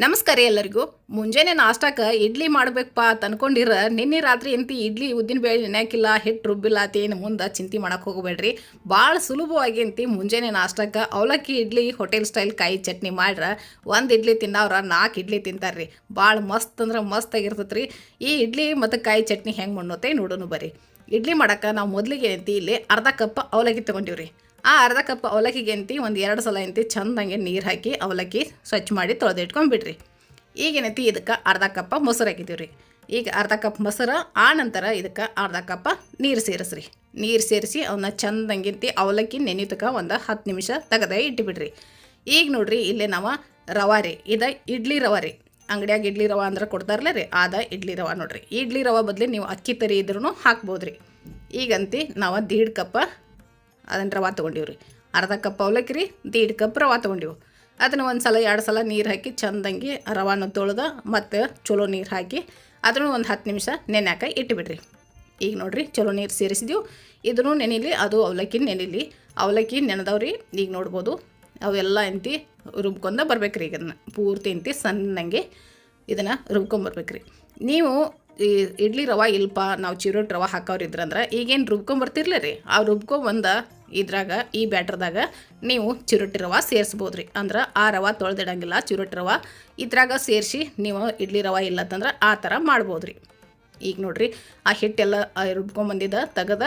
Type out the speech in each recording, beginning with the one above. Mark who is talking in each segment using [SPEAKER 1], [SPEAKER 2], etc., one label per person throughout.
[SPEAKER 1] ನಮಸ್ಕಾರ ಎಲ್ಲರಿಗೂ. ಮುಂಜಾನೆ ನಾಷ್ಟಕ್ಕೆ ಇಡ್ಲಿ ಮಾಡಬೇಕಪ್ಪ ಅಂತ ಅನ್ಕೊಂಡಿರ ನಿನ್ನೆ ರಾತ್ರಿ ಎಂತಿ ಇಡ್ಲಿ ಉದ್ದಿನ ಬೇಳೆ ನೆನೆಯಾಕಿಲ್ಲ, ಹಿಟ್ಟು ರುಬ್ಬಿಲ್ಲ ಅಂತೇನು ಮುಂದೆ ಚಿಂತೆ ಮಾಡಕ್ಕೆ ಹೋಗಬೇಡ್ರಿ. ಭಾಳ ಸುಲಭವಾಗಿ ಅಂತಿ ಮುಂಜಾನೆ ನಾಷ್ಟಕ್ಕೆ ಅವಲಕ್ಕಿ ಇಡ್ಲಿ ಹೋಟೆಲ್ ಸ್ಟೈಲ್ ಕಾಯಿ ಚಟ್ನಿ ಮಾಡ್ರೆ ಒಂದು ಇಡ್ಲಿ ತಿನ್ನೋರ 4 ಇಡ್ಲಿ ತಿಂತಾರೆ ರೀ. ಭಾಳ ಮಸ್ತ್ ಅಂದ್ರೆ ಮಸ್ತ್ ಆಗಿರ್ತೈತೆ ರೀ. ಈ ಇಡ್ಲಿ ಮತ್ತು ಕಾಯಿ ಚಟ್ನಿ ಹೆಂಗೆ ಮಾಡೋತೆ ನೋಡೋಣ ಬರ್ರಿ. ಇಡ್ಲಿ ಮಾಡೋಕೆ ನಾವು ಮೊದಲಿಗೆ ಅಂತಿ ಇಲ್ಲಿ ಅರ್ಧ ಕಪ್ ಅವಲಕ್ಕಿ ತೊಗೊಂಡಿವ್ರಿ. ಆ ಅರ್ಧ ಕಪ್ ಅವಲಕ್ಕಿಗೆ ಅಂತಿ ಒಂದು 2 ಸಲ ಅಂತಿ ಚಂದಂಗೆ ನೀರು ಹಾಕಿ ಅವಲಕ್ಕಿ ಸ್ವಚ್ಛ ಮಾಡಿ ತೊಳೆದಿಟ್ಕೊಂಡ್ಬಿಡ್ರಿ. ಈಗೇನೈತಿ ಇದಕ್ಕೆ ಅರ್ಧ ಕಪ್ ಮೊಸರು ಹಾಕಿದ್ದೀವಿ ರೀ. ಈಗ ಅರ್ಧ ಕಪ್ ಮೊಸರು, ಆ ನಂತರ ಇದಕ್ಕೆ ಅರ್ಧ ಕಪ್ ನೀರು ಸೇರಿಸ್ರಿ. ನೀರು ಸೇರಿಸಿ ಅವನ್ನ ಚಂದಂಗಿಂತಿ ಅವಲಕ್ಕಿ ನೆನೆತಕ್ಕೆ ಒಂದು 10 ನಿಮಿಷ ತೆಗೆದೇ ಇಟ್ಟುಬಿಡ್ರಿ. ಈಗ ನೋಡ್ರಿ ಇಲ್ಲೇ ನಾವು ರವೆ ರೀ, ಇದು ಇಡ್ಲಿ ರವೆ ರೀ. ಅಂಗಡಿಯಾಗ ಇಡ್ಲಿ ರವೆ ಅಂದ್ರೆ ಕೊಡ್ತಾರಲ್ಲ ರೀ, ಆದ ಇಡ್ಲಿ ರವೆ ನೋಡ್ರಿ. ಇಡ್ಲಿ ರವೆ ಬದಲು ನೀವು ಅಕ್ಕಿ ತರಿ ಇದ್ರೂ ಹಾಕ್ಬೋದು ರೀ. ಈಗಂತಿ ನಾವು 1.5 ಕಪ್ ಅದನ್ನು ರವೆ ತೊಗೊಂಡಿವ್ರಿ. ಅರ್ಧ ಕಪ್ ಅವಲಕ್ಕಿ ರೀ, 1.5 ಕಪ್ ರವೆ ತೊಗೊಂಡಿವು. ಅದನ್ನು 1 ಸಲ 2 ಸಲ ನೀರು ಹಾಕಿ ಚಂದಂಗಿ ರವಾನ ತೊಳೆದ ಮತ್ತು ಚಲೋ ನೀರು ಹಾಕಿ ಅದನ್ನು ಒಂದು 10 ನಿಮಿಷ ನೆನೆಯಾಕ ಇಟ್ಟುಬಿಡ್ರಿ. ಈಗ ನೋಡಿರಿ ಚಲೋ ನೀರು ಸೇರಿಸಿದೆವು. ಇದನ್ನು ನೆನಿಲಿ, ಅದು ಅವಲಕ್ಕಿ ನೆನಿಲಿ. ಅವಲಕ್ಕಿ ನೆನೆದವ್ರಿ. ಈಗ ನೋಡ್ಬೋದು ಅವೆಲ್ಲ ಎಂತಿ ರುಬ್ಕೊಂಡ ಬರ್ಬೇಕು ರೀ. ಇದನ್ನು ಪೂರ್ತಿ ಎಂತಿ ಸಣ್ಣಂಗೆ ಇದನ್ನು ರುಬ್ಕೊಂಬರ್ಬೇಕು ರೀ. ನೀವು ಈ ಇಡ್ಲಿ ರವೆ ಇಲ್ಪ ನಾವು ಚಿರೋಟಿ ರವೆ ಹಾಕೋರಿದ್ರಂದ್ರೆ ಈಗೇನು ರುಬ್ಕೊಂಬರ್ತಿರ್ಲಿ ರೀ, ಆ ರುಬ್ಕೊಂಬಂದ ಇದ್ರಾಗ ಈ ಬ್ಯಾಟ್ರದಾಗ ನೀವು ಚಿರೋಟಿ ರವೆ ಸೇರಿಸ್ಬೋದು ರೀ. ಅಂದ್ರೆ ಆ ರವೆ ತೊಳೆದಿಡಂಗಿಲ್ಲ, ಚಿರೋಟಿ ರವೆ ಇದ್ರಾಗ ಸೇರಿಸಿ ನೀವು ಇಡ್ಲಿ ರವೆ ಇಲ್ಲತ್ತಂದ್ರೆ ಆ ಥರ ಮಾಡ್ಬೋದು ರೀ. ಈಗ ನೋಡಿರಿ ಆ ಹಿಟ್ಟೆಲ್ಲ ರುಬ್ಕೊಂಬಂದಿದ್ದ ತೆಗೆದ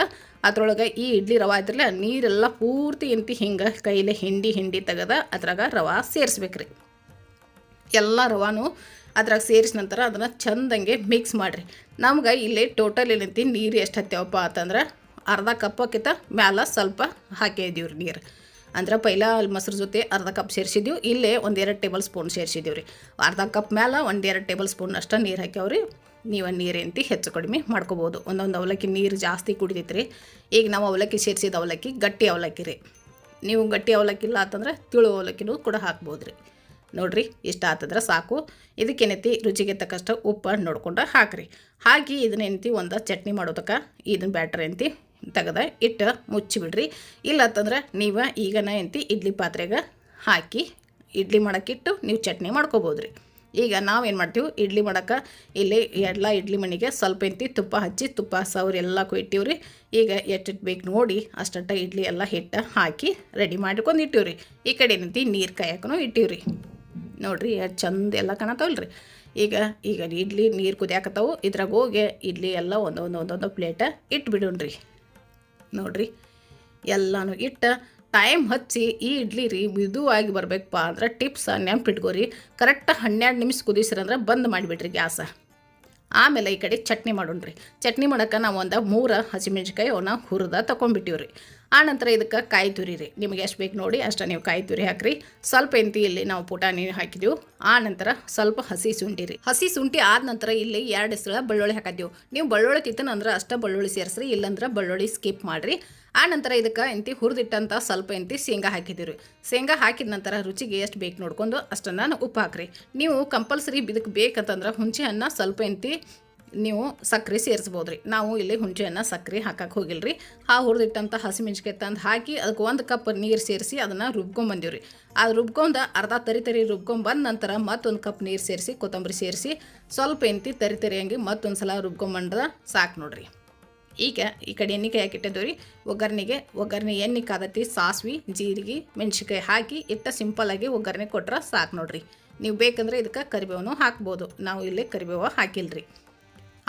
[SPEAKER 1] ಅದ್ರೊಳಗೆ ಈ ಇಡ್ಲಿ ರವೆ ಇದ್ರಲ್ಲ ನೀರೆಲ್ಲ ಪೂರ್ತಿ ಎಂತಿ ಹಿಂಗೆ ಕೈಲೇ ಹಿಂಡಿ ತೆಗೆದ ಅದ್ರಾಗ ರವೆ ಸೇರಿಸ್ಬೇಕು ರೀ. ಎಲ್ಲ ರವಾನು ಅದ್ರಾಗ ಸೇರಿಸಿದ ನಂತರ ಅದನ್ನು ಚಂದಂಗೆ ಮಿಕ್ಸ್ ಮಾಡಿರಿ. ನಮ್ಗೆ ಇಲ್ಲಿ ಟೋಟಲ್ ಏನೈತಿ ನೀರು ಎಷ್ಟು ಹತ್ಯಾವಪ್ಪ ಅಂತಂದ್ರೆ ಅರ್ಧ ಕಪ್ಪಕ್ಕಿಂತ ಮ್ಯಾಲೆ ಸ್ವಲ್ಪ ಹಾಕಿದ್ದೀವಿ ರೀ ನೀರು. ಅಂದ್ರೆ ಪೈಲ ಅಲ್ಲಿ ಮೊಸರು ಜೊತೆ ಅರ್ಧ ಕಪ್ ಸೇರಿಸಿದ್ದೀವಿ. ಇಲ್ಲೇ 1-2 ಟೇಬಲ್ ಸ್ಪೂನ್ ಸೇರಿಸಿದ್ದೀವಿ ರೀ. ಅರ್ಧ ಕಪ್ ಮ್ಯಾಲೆ 1-2 ಟೇಬಲ್ ಸ್ಪೂನ್ ಅಷ್ಟು ನೀರು ಹಾಕ್ಯಾವ್ರಿ. ನೀವು ನೀರೇಂತಿ ಹೆಚ್ಚು ಕಡಿಮೆ ಮಾಡ್ಕೋಬೋದು. ಒಂದೊಂದು ಅವಲಕ್ಕಿ ನೀರು ಜಾಸ್ತಿ ಕುಡಿದೈತೆ ರೀ. ಈಗ ನಾವು ಅವಲಕ್ಕಿ ಸೇರಿಸಿದ ಅವಲಕ್ಕಿ ಗಟ್ಟಿ ಅವಲಕ್ಕಿ ರೀ. ನೀವು ಗಟ್ಟಿ ಅವಲಕ್ಕಿ ಇಲ್ಲ ಅಂತಂದ್ರೆ ತಿಳು ಅವಲಕ್ಕಿನೂ ಕೂಡ ಹಾಕ್ಬೋದು ರೀ. ನೋಡಿರಿ ಇಷ್ಟ ಆತಂದ್ರೆ ಸಾಕು. ಇದಕ್ಕೇನೈತಿ ರುಚಿಗೆ ತಕ್ಕಷ್ಟು ಉಪ್ಪು ನೋಡ್ಕೊಂಡು ಹಾಕಿರಿ. ಹಾಕಿ ಇದನ್ನೇನೈತಿ ಒಂದು ಚಟ್ನಿ ಮಾಡೋದಕ್ಕೆ ಇದನ್ನ ಬ್ಯಾಟ್ರಿ ಅಂತಿ ತೆಗೆದ ಇಟ್ಟು ಮುಚ್ಚಿಬಿಡ್ರಿ. ಇಲ್ಲತ್ತಂದ್ರೆ ನೀವು ಈಗನ ಎಂತಿ ಇಡ್ಲಿ ಪಾತ್ರೆಗೆ ಹಾಕಿ ಇಡ್ಲಿ ಮಾಡೋಕ್ಕಿಟ್ಟು ನೀವು ಚಟ್ನಿ ಮಾಡ್ಕೋಬೋದು ರೀ. ಈಗ ನಾವೇನು ಮಾಡ್ತೀವಿ ಇಡ್ಲಿ ಮಾಡೋಕೆ ಇಲ್ಲಿ ಎಲ್ಲ ಇಡ್ಲಿ ಮಣಿಗೆ ಸ್ವಲ್ಪ ಎಂತಿ ತುಪ್ಪ ಹಚ್ಚಿ ತುಪ್ಪ ಸವ್ರಿ ಎಲ್ಲ ಕೊಯ್ತೀವಿ ರೀ. ಈಗ ಎಷ್ಟು ಬೇಕು ನೋಡಿ ಅಷ್ಟಟ್ಟ ಇಡ್ಲಿ ಎಲ್ಲ ಹಿಟ್ಟು ಹಾಕಿ ರೆಡಿ ಮಾಡ್ಕೊಂಡು ಇಟ್ಟಿವ್ರಿ. ಈ ಕಡೆ ಏನಂತಿ ನೀರು ಕಾಯಕ್ಕೂ ಇಟ್ಟಿವ್ರಿ. ನೋಡಿರಿ ಎಷ್ಟು ಚಂದ ಎಲ್ಲ ಕಾಣತ್ತವಲ್ಲ ರೀ. ಈಗ ಇಡ್ಲಿ ನೀರು ಕುದಿಯಾಕತ್ತವು. ಇದ್ರಾಗ ಹೋಗಿ ಇಡ್ಲಿ ಎಲ್ಲ ಒಂದೊಂದು ಪ್ಲೇಟ ಇಟ್ಬಿಡೋಣ್ರಿ. ನೋಡಿರಿ ಎಲ್ಲನೂ ಇಟ್ಟು ಟೈಮ್ ಹಚ್ಚಿ ಈ ಇಡ್ಲಿ ರೀ ಮಿದುವಾಗಿ ಬರಬೇಕಪ್ಪ ಅಂದ್ರೆ ಟಿಪ್ಸ್ ನೆನಪಿಟ್ಕೋರಿ. ಕರೆಕ್ಟ್ 12 ನಿಮಿಷ ಕುದಿಸ್ರಂದ್ರೆ ಬಂದ್ ಮಾಡಿಬಿಡ್ರಿ ಗ್ಯಾಸ. ಆಮೇಲೆ ಈ ಕಡೆ ಚಟ್ನಿ ಮಾಡೋಣ್ರಿ. ಚಟ್ನಿ ಮಾಡೋಕೆ ನಾವು ಒಂದು 3 ಹಸಿಮೆಣ್ಸಿಕಾಯಿ ಅವನ್ನ ಹುರಿದ ತೊಗೊಂಡ್ಬಿಟ್ಟಿವ್ರಿ. ಆನಂತರ ಇದಕ್ಕೆ ಕಾಯಿ ತುರಿ ರೀ. ನಿಮಗೆ ಎಷ್ಟು ಬೇಕು ನೋಡಿ ಅಷ್ಟು ನೀವು ಕಾಯಿ ತುರಿ ಹಾಕಿರಿ. ಸ್ವಲ್ಪ ಎಂತಿ ಇಲ್ಲಿ ನಾವು ಪುಟಾಣಿ ಹಾಕಿದೆವು. ಆನಂತರ ಸ್ವಲ್ಪ ಹಸಿ ಶುಂಠಿ ರೀ. ಹಸಿ ಶುಂಠಿ ಆದ ನಂತರ ಇಲ್ಲಿ 2 ಸಲ ಬೆಳ್ಳುಳ್ಳಿ ಹಾಕಿದೆವು. ನೀವು ಬೆಳ್ಳುಳ್ಳಿ ತಿತ್ತನಂದ್ರೆ ಅಷ್ಟೇ ಬೆಳ್ಳುಳ್ಳಿ ಸೇರಿಸ್ರಿ, ಇಲ್ಲಂದ್ರೆ ಬೆಳ್ಳುಳ್ಳಿ ಸ್ಕಿಪ್ ಮಾಡಿರಿ. ಆನಂತರ ಇದಕ್ಕೆ ಎಂತಿ ಹುರಿದಿಟ್ಟಂಥ ಸ್ವಲ್ಪ ಎಂತಿ ಶೇಂಗಾ ಹಾಕಿದ್ದೀವಿ. ಶೇಂಗಾ ಹಾಕಿದ ನಂತರ ರುಚಿಗೆ ಎಷ್ಟು ಬೇಕು ನೋಡ್ಕೊಂಡು ಅಷ್ಟನ್ನು ಉಪ್ಪು ಹಾಕಿರಿ. ನೀವು ಕಂಪಲ್ಸರಿ ಇದಕ್ಕೆ ಬೇಕಂತಂದ್ರೆ ಹುಣಸೆ ಹಣ್ಣು ಸ್ವಲ್ಪ ಎಂತಿ ನೀವು ಸಕ್ಕರೆ ಸೇರಿಸ್ಬೋದು ರೀ. ನಾವು ಇಲ್ಲಿ ಹುಣಸೆ ಹಣ್ಣು ಸಕ್ಕರೆ ಹಾಕಕ್ಕೆ ಹೋಗಿಲ್ಲ ರೀ. ಆ ಹುರಿದಿಟ್ಟಂಥ ಹಸಿಮೆಣ್ಸಿಕಾಯಿ ತಂದು ಹಾಕಿ ಅದಕ್ಕೆ 1 ಕಪ್ ನೀರು ಸೇರಿಸಿ ಅದನ್ನು ರುಬ್ಕೊಂಬಂದೀವಿ ರೀ. ಅದು ರುಬ್ಕೊಂಡು ಅರ್ಧ ತರಿ ರುಬ್ಕೊಂಬಂದ ನಂತರ ಮತ್ತೊಂದು ಕಪ್ ನೀರು ಸೇರಿಸಿ ಕೊತ್ತಂಬರಿ ಸೇರಿಸಿ ಸ್ವಲ್ಪ ಎಂತಿ ತರಿ ಹಂಗೆ ಮತ್ತೊಂದು ಸಲ ರುಬ್ಕೊಂಬಂದ್ರೆ ಸಾಕು ನೋಡಿರಿ. ಈಗ ಈ ಕಡೆ ಎಣ್ಣೆಕಾಯಿ ಹಾಕಿಟ್ಟಿದ್ದೀವಿ ರೀ. ಒಗ್ಗರಣೆ ಎಣ್ಣೆ ಕಾದತಿ ಸಾಸಿವೆ ಜೀರಿಗೆ ಮೆಣಸಿನ್ಕಾಯಿ ಹಾಕಿ ಸಿಂಪಲ್ಲಾಗಿ ಒಗ್ಗರಣೆ ಕೊಟ್ರೆ ಸಾಕು ನೋಡಿರಿ. ನೀವು ಬೇಕಂದ್ರೆ ಇದಕ್ಕೆ ಕರಿಬೇವನ್ನು ಹಾಕ್ಬೋದು. ನಾವು ಇಲ್ಲಿ ಕರಿಬೇವು ಹಾಕಿಲ್ಲ ರೀ.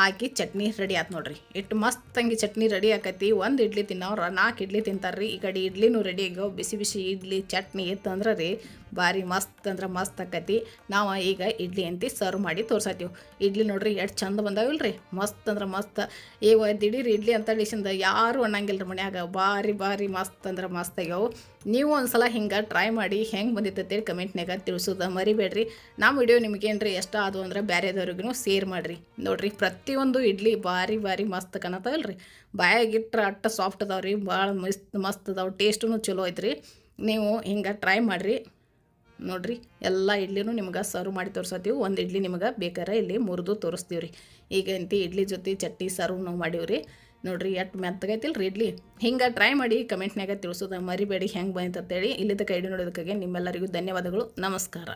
[SPEAKER 1] ಹಾಕಿ ಚಟ್ನಿ ರೆಡಿ ಆಯ್ತು ನೋಡಿರಿ. ಮಸ್ತಂಗಿ ಚಟ್ನಿ ರೆಡಿ ಆಕೈತಿ. 1 ಇಡ್ಲಿ ತಿನ್ನೋರು 4 ಇಡ್ಲಿ ತಿಂತಾರೆ ರೀ. ಈ ಕಡೆ ಇಡ್ಲಿನೂ ರೆಡಿ ಆಗ್ಯಾವ. ಬಿಸಿ ಇಡ್ಲಿ ಚಟ್ನಿ ಇತ್ತಂದ್ರೆ ರೀ ಭಾರಿ ಮಸ್ತ್ ಅಂದ್ರೆ ಮಸ್ತ್ ಆಕೈತಿ. ನಾವು ಈಗ ಇಡ್ಲಿ ಅಂತಿ ಸರ್ವ್ ಮಾಡಿ ತೋರ್ಸತ್ತೀವಿ. ಇಡ್ಲಿ ನೋಡ್ರಿ ಎಷ್ಟು ಚಂದ ಬಂದಾವಿಲ್ಲ ರೀ. ಮಸ್ತ್ ಅಂದ್ರೆ ಮಸ್ತ್. ಈಗ ದಿಢೀರ್ ಇಡ್ಲಿ ಅಂತ ಡಿಶಿಂದ ಯಾರು ಅನ್ನಂಗಿಲ್ಲ ರೀ ಮನ್ಯಾಗ. ಭಾರಿ ಮಸ್ತ್ ಅಂದ್ರೆ ಮಸ್ತ್ ಆಗ್ಯಾವು. ನೀವು ಒಂದು ಸಲ ಹಿಂಗೆ ಟ್ರೈ ಮಾಡಿ ಹೆಂಗೆ ಬಂದಿತ್ತಂತೇಳಿ ಕಮೆಂಟ್ನಾಗ ತಿಳಿಸೋದು ಮರಿಬೇಡ್ರಿ. ನಮ್ಮ ವಿಡಿಯೋ ನಿಮಗೇನ್ರಿ ಇಷ್ಟ ಆದವು ಅಂದ್ರೆ ಬೇರೆದವ್ರಿಗೂ ಶೇರ್ ಮಾಡಿರಿ. ನೋಡಿರಿ ಪ್ರತಿಯೊಂದು ಇಡ್ಲಿ ಭಾರಿ ಮಸ್ತ್ ಕಾಣತ್ತವಲ್ಲ ರೀ. ಬಾಯಾಗಿಟ್ರೆ ಅಟ್ಟ ಸಾಫ್ಟ್ ಅದಾವೆ ರೀ. ಭಾಳ ಮಸ್ತ್ ಅದಾವೆ. ಟೇಸ್ಟೂ ಚಲೋ ಐತ್ರಿ. ನೀವು ಹಿಂಗೆ ಟ್ರೈ ಮಾಡಿರಿ. ನೋಡಿರಿ ಎಲ್ಲ ಇಡ್ಲಿನೂ ನಿಮ್ಗೆ ಸರ್ವ್ ಮಾಡಿ ತೋರಿಸತ್ತೀವಿ. 1 ಇಡ್ಲಿ ನಿಮ್ಗೆ ಬೇಕಾರೆ ಇಲ್ಲಿ ಮುರಿದು ತೋರಿಸ್ತೀವಿ ರೀ. ಈಗ ಅಂತಿ ಇಡ್ಲಿ ಜೊತೆ ಚಟ್ನಿ ಸರ್ವ್ ನಾವು ಮಾಡೀವ್ರಿ. ನೋಡಿರಿ ಎಷ್ಟು ಮೆತ್ತಗೈತಿಲ್ಲ ರೀ ಇಡ್ಲಿ. ಹಿಂಗೆ ಟ್ರೈ ಮಾಡಿ ಕಮೆಂಟ್ನಾಗ ತಿಳಿಸೋದು ಮರಿಬೇಡಿ ಹೆಂಗೆ ಬಂತಂತೇಳಿ. ಇಲ್ಲಿದ್ದ ಕೈ ನೋಡೋದಕ್ಕಾಗಿ ನಿಮ್ಮೆಲ್ಲರಿಗೂ ಧನ್ಯವಾದಗಳು. ನಮಸ್ಕಾರ.